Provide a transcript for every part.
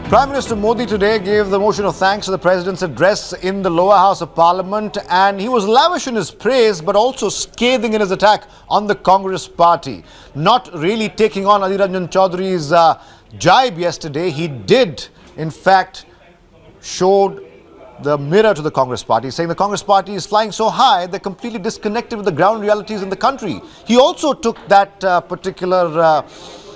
Prime Minister Modi today gave the motion of thanks to the President's address in the lower house of Parliament, and he was lavish in his praise but also scathing in his attack on the Congress party. Not really taking on Adhir Ranjan Chaudhary's jibe yesterday, he did in fact showed the mirror to the Congress party, saying the Congress party is flying so high they're completely disconnected with the ground realities in the country. He also took that particular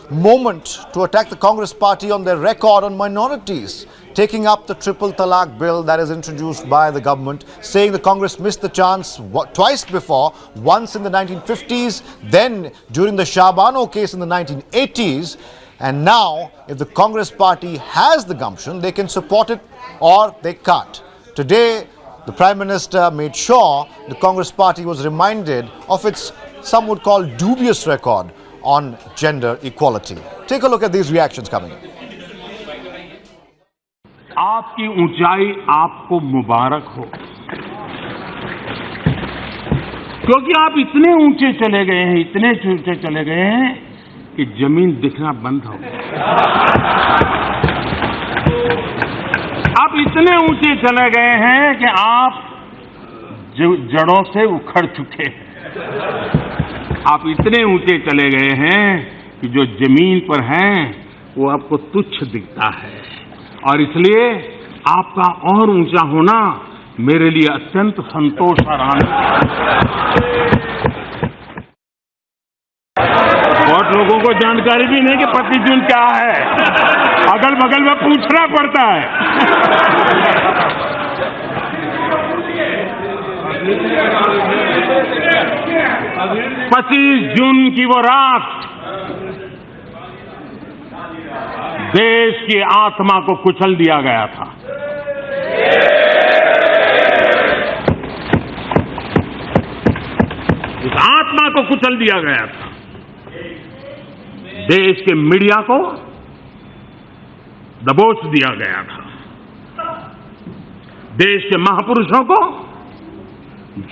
moment to attack the Congress party on their record on minorities, taking up the triple talaq bill that is introduced by the government, saying the Congress missed the chance twice before, once in the 1950s, then during the Shah Bano case in the 1980s, and now if the Congress party has the gumption, they can support it or they can't. Today, the Prime Minister made sure the Congress party was reminded of its, some would call, dubious record on gender equality. Take a look at these reactions coming in. आपकी ऊंचाई आपको मुबारक हो, क्योंकि आप इतने ऊंचे चले गए हैं, इतने ऊंचे चले गए हैं कि जमीन दिखना बंद हो गई। आप इतने ऊंचे चले गए हैं कि आप जड़ों से उखड़ चुके हैं। आप इतने ऊंचे चले गए हैं कि जो जमीन पर हैं वो आपको तुच्छ दिखता है, और इसलिए आपका और ऊंचा होना मेरे लिए अत्यंत संतोष और आनंद। बहुत लोगों को जानकारी भी नहीं कि पतिजून क्या है, अगल बगल में पूछना पड़ता है। 25 जून की वो रात देश की आत्मा को कुचल दिया गया था। इस आत्मा को कुचल दिया गया था। देश के मीडिया को दबोच दिया गया था। देश के महापुरुषों को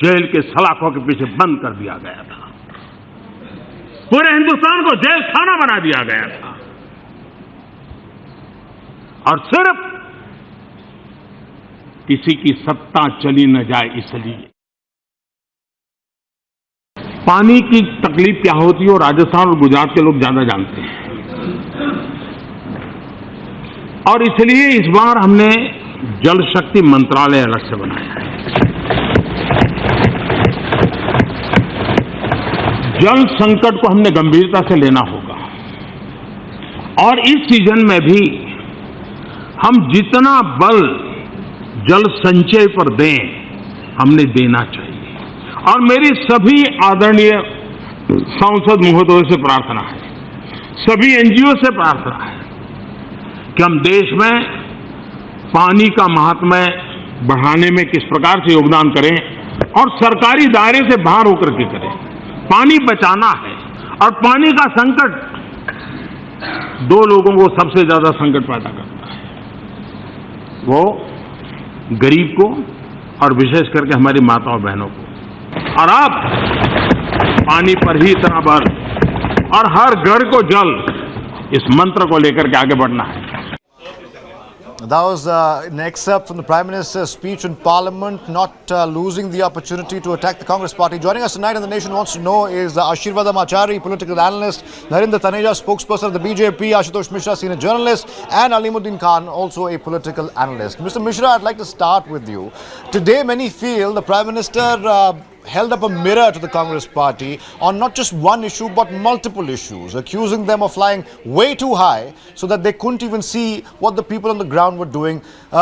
जेल के सलाखों के पीछे बंद कर दिया गया था। पूरे हिंदुस्तान को जेल खाना बना दिया गया था, और सिर्फ किसी की सत्ता चली न जाए इसलिए। पानी की तकलीफ क्या होती है, और राजस्थान और गुजरात के लोग ज्यादा जानते हैं, और इसलिए इस बार हमने जल शक्ति मंत्रालय अलग से बनाया है। जल संकट को हमने गंभीरता से लेना होगा, और इस सीजन में भी हम जितना बल जल संचय पर दें, हमने देना चाहिए। और मेरी सभी आदरणीय सांसद महोदयों से प्रार्थना है, सभी एनजीओ से प्रार्थना है कि हम देश में पानी का महात्म्य बढ़ाने में किस प्रकार से योगदान करें, और सरकारी दायरे से बाहर होकर के करें। पानी बचाना है, और पानी का संकट दो लोगों को सबसे ज्यादा संकट पैदा करता है, वो गरीब को और विशेष करके हमारी माताओं बहनों को। और अब पानी पर ही इतना बल, और हर घर को जल, इस मंत्र को लेकर के आगे बढ़ना है। That was an excerpt from the Prime Minister's speech in Parliament, not losing the opportunity to attack the Congress party. Joining us tonight, and the nation wants to know, is Ashirvadam Achari, political analyst, Narendra Taneja, spokesperson of the BJP, Ashutosh Mishra, senior journalist, and Alimuddin Khan, also a political analyst. Mr. Mishra, I'd like to start with you. Today, many feel the Prime Minister held up a mirror to the Congress party on not just one issue but multiple issues, accusing them of flying way too high so that they couldn't even see what the people on the ground were doing.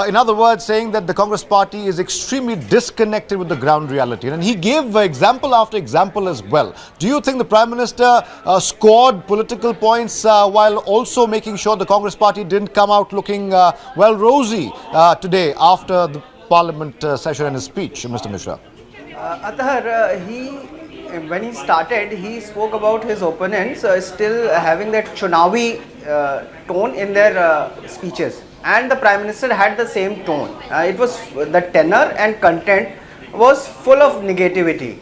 In other words, saying that the Congress party is extremely disconnected with the ground reality. And he gave example after example as well. Do you think the Prime Minister scored political points while also making sure the Congress party didn't come out looking well rosy today after the Parliament session and his speech, Mr. Mishra? When he started, he spoke about his opponents still having that Chunawi tone in their speeches, and the Prime Minister had the same tone. It was the tenor and content was full of negativity.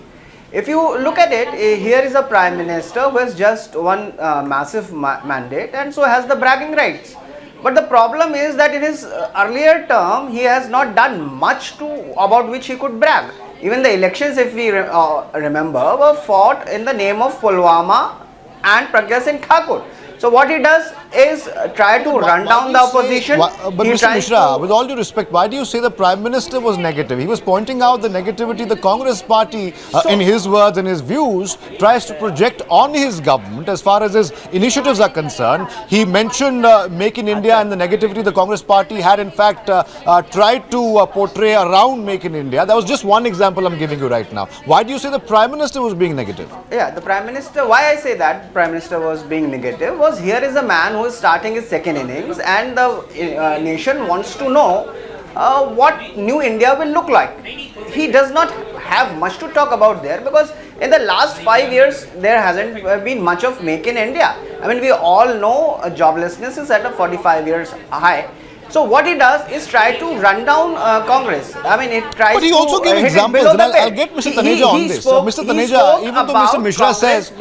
If you look at it, here is a Prime Minister who has just won massive mandate and so has the bragging rights. But the problem is that in his earlier term, he has not done much about which he could brag. Even the elections, if we remember, were fought in the name of Pulwama and Pragya Singh Thakur. So what he does is try to run down the opposition. But Mr. Mishra, with all due respect, why do you say the Prime Minister was negative? He was pointing out the negativity the Congress party, in his words and his views, tries to project on his government as far as his initiatives are concerned. He mentioned Make in India and the negativity the Congress party had in fact tried to portray around Make in India. That was just one example I'm giving you right now. Why do you say the Prime Minister was being negative? Yeah, the Prime Minister, why I say that Prime Minister was being negative was here is a man who is starting his second innings and the nation wants to know what new India will look like. He does not have much to talk about there because in the last 5 years there hasn't been much of Make in India. I mean, we all know joblessness is at a 45 years high. So what he does is try to run down Congress. I mean, it tries to. But he also gave examples, and I'll get Mr. Taneja on this. Mr. Taneja, even though Mr. Mishra says,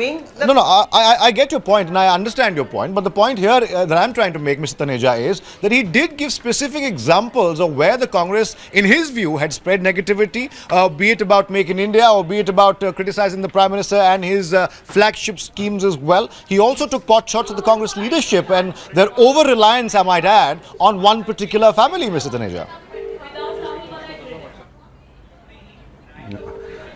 no, I get your point and I understand your point. But the point here that I'm trying to make, Mr. Taneja, is that he did give specific examples of where the Congress, in his view, had spread negativity, be it about Make in India or be it about criticizing the Prime Minister and his flagship schemes as well. He also took pot shots at the Congress leadership and their over-reliance, I might add, on one particular family, Mr. Taneja.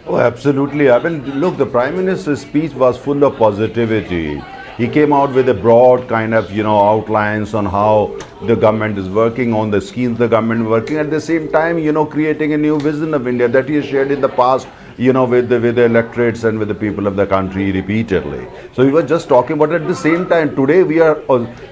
Oh, absolutely. I mean, look, the Prime Minister's speech was full of positivity. He came out with a broad kind of, outlines on how the government is working, on the schemes the government is working. At the same time, creating a new vision of India that he has shared in the past, with the electorates and with the people of the country repeatedly. So we were just talking about it. At the same time, today we are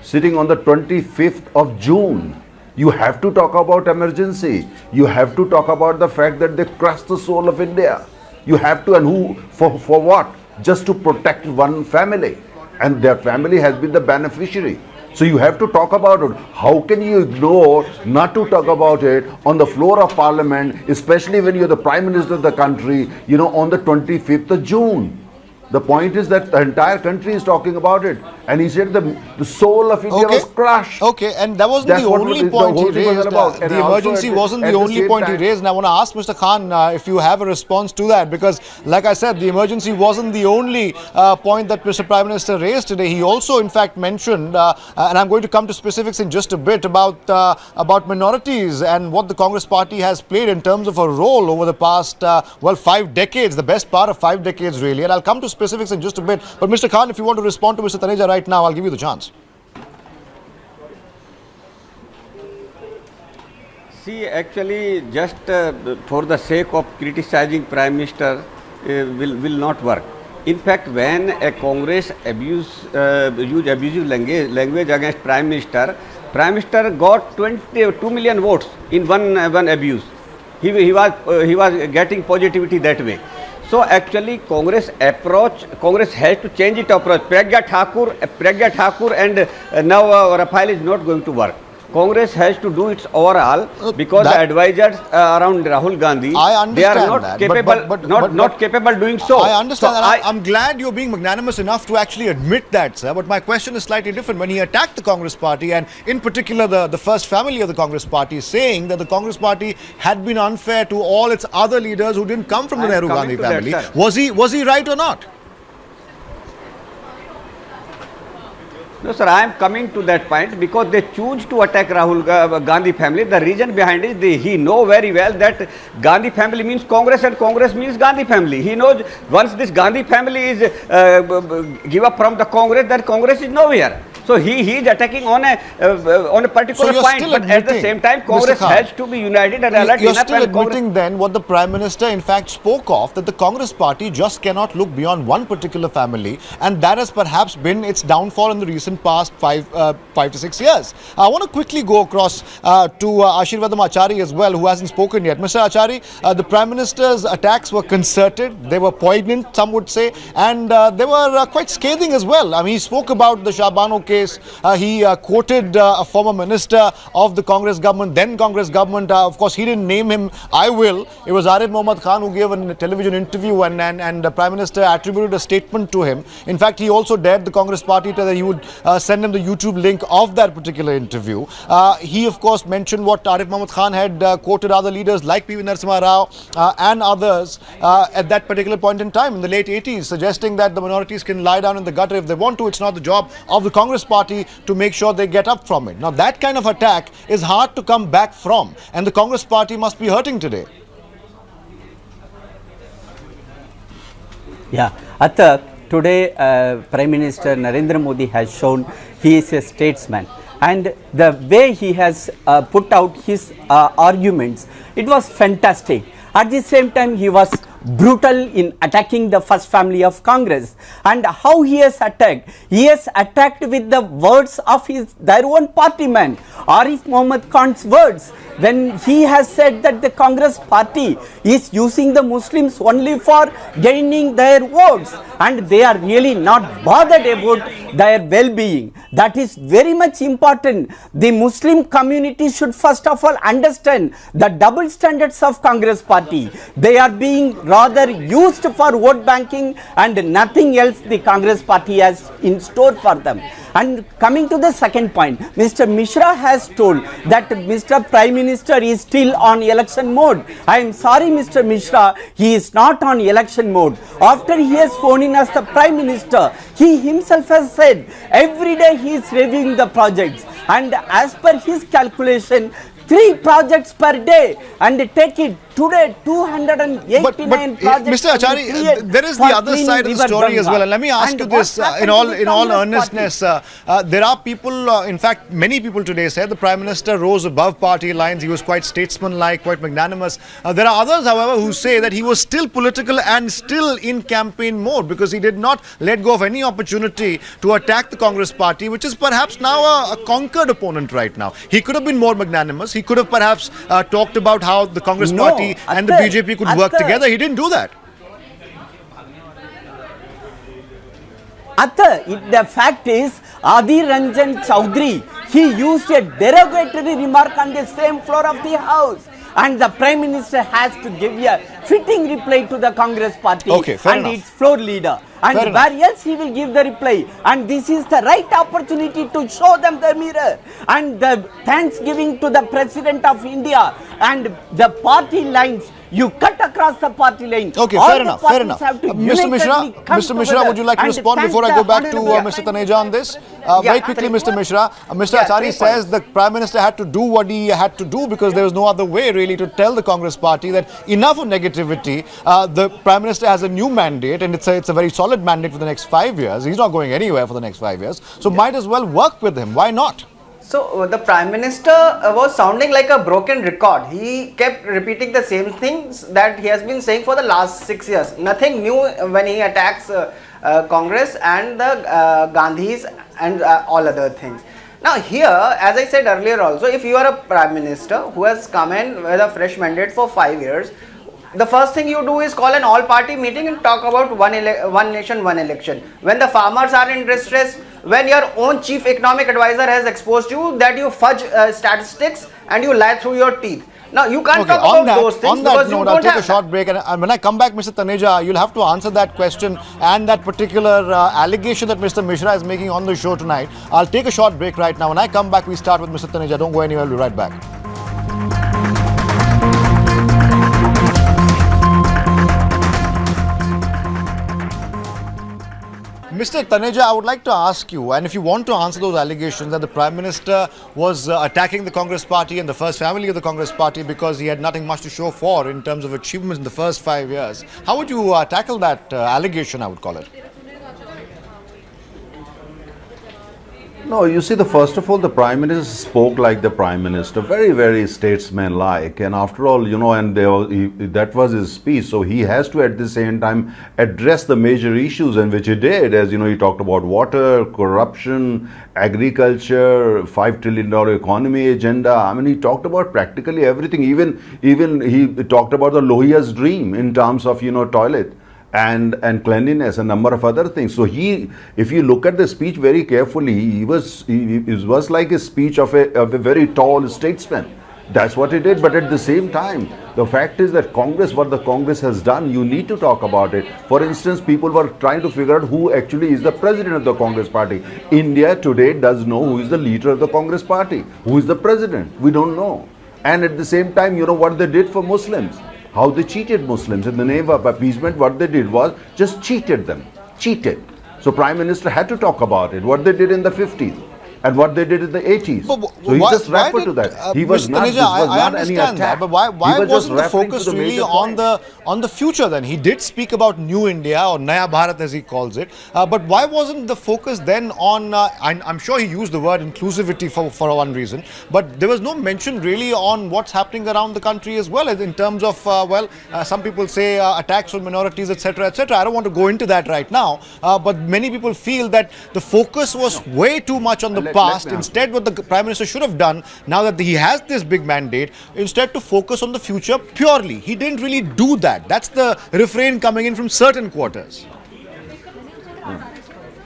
sitting on the 25th of June. You have to talk about emergency. You have to talk about the fact that they crushed the soul of India. You have to, and who, for what? Just to protect one family. And their family has been the beneficiary. So you have to talk about it. How can you ignore not to talk about it on the floor of Parliament, especially when you're the Prime Minister of the country, on the 25th of June? The point is that the entire country is talking about it. And he said the soul of India was crushed. Okay, and that wasn't the only point he raised. The emergency wasn't the only point he raised. And I want to ask Mr. Khan if you have a response to that. Because, like I said, the emergency wasn't the only point that Mr. Prime Minister raised today. He also, in fact, mentioned, and I'm going to come to specifics in just a bit, about minorities and what the Congress party has played in terms of a role over the past, 5 decades, the best part of 5 decades, really. And I'll come to specifics in just a bit. But Mr. Khan, if you want to respond to Mr. Taneja right now, I'll give you the chance. See, actually, just for the sake of criticizing Prime Minister will not work. In fact, when a Congress use abusive language against Prime Minister got 22 million votes in one abuse. He was getting positivity that way. So actually, Congress has to change its approach. Pragya Thakur and now Rafael is not going to work. Congress has to do its overall because the advisors around Rahul Gandhi, they are not capable, not capable doing so. I understand that. I'm glad you're being magnanimous enough to actually admit that, sir. But my question is slightly different. When he attacked the Congress party, and in particular the first family of the Congress party, saying that the Congress party had been unfair to all its other leaders who didn't come from the Nehru Gandhi family, was he right or not? No, sir, I am coming to that point because they choose to attack Rahul Gandhi family. The reason behind it is he know very well that Gandhi family means Congress and Congress means Gandhi family. He knows once this Gandhi family is give up from the Congress, then Congress is nowhere. So he is attacking on a particular point, but at the same time, Congress has to be united and alert. You're still admitting then what the Prime Minister in fact spoke of, that the Congress party just cannot look beyond one particular family, and that has perhaps been its downfall in the recent past 5 to 6 years. I want to quickly go across to Ashirvadam Achari as well, who hasn't spoken yet. Mr. Achari, the Prime Minister's attacks were concerted, they were poignant, some would say, and they were quite scathing as well. I mean, he spoke about the Shabano case, case. He quoted a former minister of the Congress government, then Congress government. Of course, he didn't name him. I will. It was Arif Mohammad Khan who gave a television interview, and the Prime Minister attributed a statement to him. In fact, he also dared the Congress party to that he would send him the YouTube link of that particular interview. He, of course, mentioned what Arif Mohammad Khan had quoted other leaders like P.V. Narasimha Rao and others at that particular point in time in the late 80s, suggesting that the minorities can lie down in the gutter if they want to. It's not the job of the Congress party to make sure they get up from it. Now, that kind of attack is hard to come back from, and the Congress party must be hurting today. Yeah, Atta, today Prime Minister Narendra Modi has shown he is a statesman, and the way he has put out his arguments, it was fantastic. At the same time, he was brutal in attacking the first family of Congress. And how he has attacked? He has attacked with the words of their own partyman, Arif Mohammad Khan's words, when he has said that the Congress party is using the Muslims only for gaining their votes, and they are really not bothered about their well-being. That is very much important. The Muslim community should first of all understand the double standards of Congress party. They are being rather used for vote banking and nothing else the Congress party has in store for them. And coming to the second point, Mr. Mishra has told that Mr. Prime Minister is still on election mode. I am sorry, Mr. Mishra, he is not on election mode. After he has phoned in as the Prime Minister, he himself has said every day he is reviewing the projects, and as per his calculation, 3 projects per day, and take it today 289 projects. Mr. Achari, there is the other side of the story as well, and let me ask you this in all earnestness. There are people, in fact many people today say the Prime Minister rose above party lines, he was quite statesmanlike, quite magnanimous. There are others, however, who say that he was still political and still in campaign mode, because he did not let go of any opportunity to attack the Congress party, which is perhaps now a conquered opponent right now. He could have been more magnanimous. He could have perhaps talked about how the Congress party and the BJP could work together. He didn't do that. The fact is, Adi Ranjan Chaudhary, he used a derogatory remark on the same floor of the House, and the Prime Minister has to give a fitting reply to the Congress party and its floor leader. And where else he will give the reply? And this is the right opportunity to show them the mirror. And the thanksgiving to the President of India, and the party lines, you cut across the party line. Okay, fair enough. Mr. Mishra, would you like to respond before I go back to Mr. Taneja on this? Very quickly, Mr. Mishra. Mr. Achari says the Prime Minister had to do what he had to do because there was no other way really to tell the Congress party that enough of negativity. The Prime Minister has a new mandate, and it's a very solid mandate for the next 5 years. He's not going anywhere for the next 5 years. So might as well work with him. Why not? So the Prime Minister was sounding like a broken record. He kept repeating the same things that he has been saying for the last 6 years. Nothing new when he attacks Congress and the Gandhis and all other things. Now here, as I said earlier also, if you are a Prime Minister who has come in with a fresh mandate for 5 years, the first thing you do is call an all-party meeting and talk about one nation, one election. When the farmers are in distress, when your own chief economic advisor has exposed you that you fudge statistics and you lie through your teeth. Now, you can't talk about those things. On that note, I'll take a short break, and when I come back, Mr. Taneja, you'll have to answer that question and that particular allegation that Mr. Mishra is making on the show tonight. I'll take a short break right now. When I come back, we start with Mr. Taneja. Don't go anywhere. I'll be right back. Mr. Taneja, I would like to ask you, and if you want to answer those allegations that the Prime Minister was attacking the Congress party and the first family of the Congress party because he had nothing much to show for in terms of achievements in the first 5 years, how would you tackle that allegation, I would call it? No, you see, first of all, the Prime Minister spoke like the Prime Minister, very, very statesman-like. And after all, you know, that was his speech. So he has to, at the same time, address the major issues, and which he did. As you know, he talked about water, corruption, agriculture, $5 trillion economy agenda. I mean, he talked about practically everything. Even he talked about the Lohiya's dream in terms of, you know, toilet. and cleanliness, a number of other things. So if you look at the speech very carefully, it was like a speech of a very tall statesman. That's what it did. But at the same time, the fact is that what the Congress has done, you need to talk about it. For instance, people were trying to figure out who actually is the president of the Congress party. India today does know who is the leader of the Congress party. Who is the president? We don't know. And at the same time, you know what they did for Muslims? How they cheated Muslims. In the name of appeasement, what they did was just cheated them. Cheated. So Prime Minister had to talk about it. What they did in the 50s. And what they did in the 80s. But so he just referred to that. He was Mr. not, Taneja, I understand that, but why wasn't the focus really on the future then? He did speak about New India or Naya Bharat as he calls it, but why wasn't the focus then on, I'm sure he used the word inclusivity for one reason, but there was no mention really on what's happening around the country as well in terms of, some people say attacks on minorities, etc., etc. I don't want to go into that right now, but many people feel that the focus was way too much on the past. Instead, what the Prime Minister should have done, now that he has this big mandate, instead to focus on the future purely. He didn't really do that. That's the refrain coming in from certain quarters.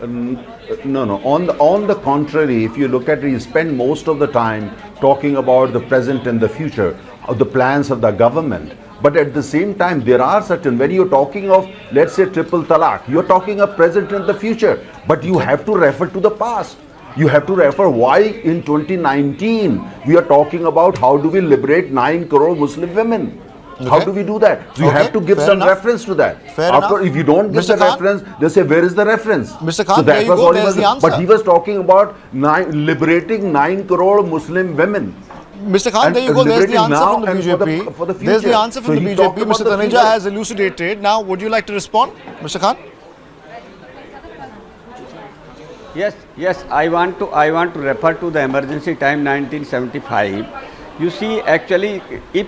No. On the contrary, if you look at it, he spent most of the time talking about the present and the future, of the plans of the government. But at the same time, there are certain, when you're talking of, let's say, triple talaq, you're talking of present and the future. But you have to refer to the past. You have to refer why in 2019 we are talking about how do we liberate 9 crore Muslim women. Okay. How do we do that? So you have to give some reference to that. If you don't give the reference, they say, where is the reference? Mr. Khan, so that was all there's the answer. But he was talking about liberating 9 crore Muslim women. Mr. Khan, there you go. There's the answer from the BJP. For the There's the answer from the BJP. Mr. Taneja has elucidated. Now, would you like to respond, Mr. Khan? Yes. I want to refer to the emergency time 1975. You see, actually, if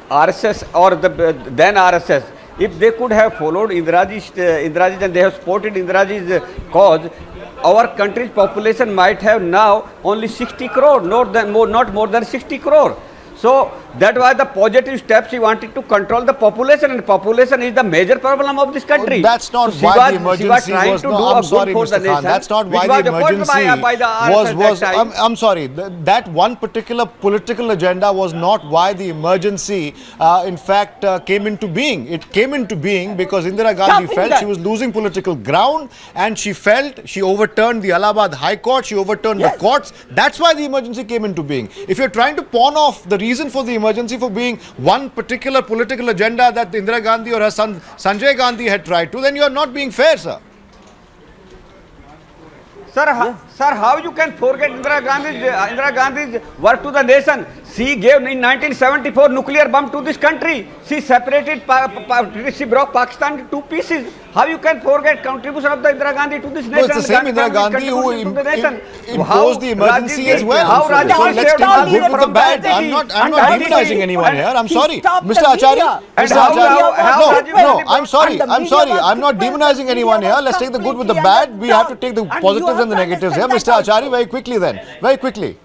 RSS or then RSS, if they could have followed Indiraji's and they have supported Indiraji's cause, our country's population might have now only 60 crore, not more than 60 crore. So that was the positive steps he wanted to control the population, and population is the major problem of this country. That's not so why the emergency was. No, I'm sorry, Mr. Khan. That's not why the emergency was. I'm sorry. That one particular political agenda was not why the emergency, in fact, came into being. It came into being because Indira Gandhi felt she was losing political ground, and she felt she overturned the Allahabad High Court. She overturned the courts. That's why the emergency came into being. If you're trying to pawn off the reason for the emergency for being one particular political agenda that Indira Gandhi or her son Sanjay Gandhi had tried to, then you are not being fair, sir. Sir, how you can forget Indira Gandhi's work to the nation? She gave in 1974 nuclear bomb to this country. She separated, she broke Pakistan into 2 pieces. How you can forget contribution of the Indira Gandhi to this nation? No, it's the same Indira Gandhi who imposed the emergency as well. How so let's take the good with the bad. I'm not demonizing anyone here. I'm sorry, Mr. Acharya. No, I'm sorry. I'm not demonizing anyone here. Let's take the good with the bad. We have to take the positives and the negatives here. Mr. Acharya, very quickly then. Very quickly.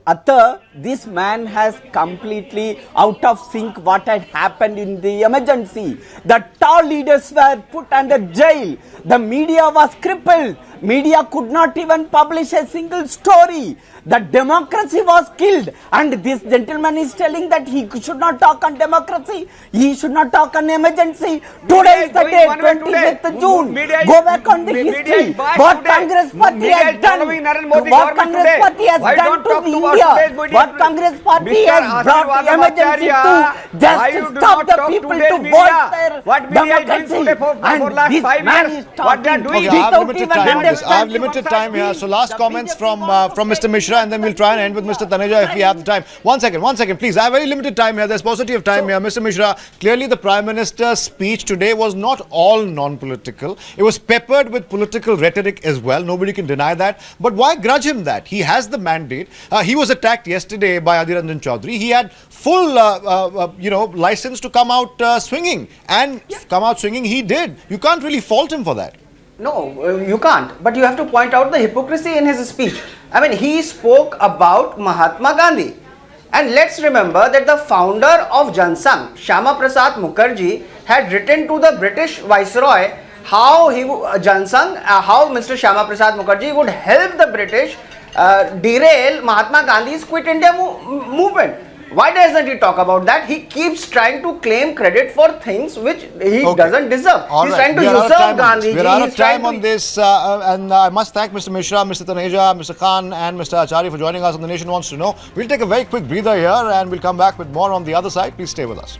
Atta, this man has completely out of sync what had happened in the emergency. The tall leaders were put under jail. The media was crippled. Media could not even publish a single story. The democracy was killed, and this gentleman is telling that he should not talk on democracy. He should not talk on emergency. Today is the day, 25th June. Go back on the history. What Congress Party has done. What Congress Party has done to India. What Congress Party has brought emergency to just to stop the people to vote their democracy. And this man is talking without even understanding. I have limited time here. So last comments from Mr. Mishra, and then we'll try and end with Mr. Taneja if we have the time. One second, please. I have very limited time here. There's paucity of time here. Mr. Mishra, clearly the Prime Minister's speech today was not all non-political. It was peppered with political rhetoric as well. Nobody can deny that. But why grudge him that? He has the mandate. He was attacked yesterday by Adhir Ranjan Chaudhary. He had full, license to come out swinging. And come out swinging he did. You can't really fault him for that. No, you can't. But you have to point out the hypocrisy in his speech. I mean, he spoke about Mahatma Gandhi. And let's remember that the founder of Jansangh, Shyama Prasad Mukherjee, had written to the British Viceroy how how Mr. Shyama Prasad Mukherjee would help the British derail Mahatma Gandhi's Quit India movement. Why doesn't he talk about that? He keeps trying to claim credit for things which he doesn't deserve. He's trying to usurp Gandhi. We're out of time on this, and I must thank Mr. Mishra, Mr. Taneja, Mr. Khan, and Mr. Achari for joining us on The Nation Wants to Know. We'll take a very quick breather here, and we'll come back with more on the other side. Please stay with us.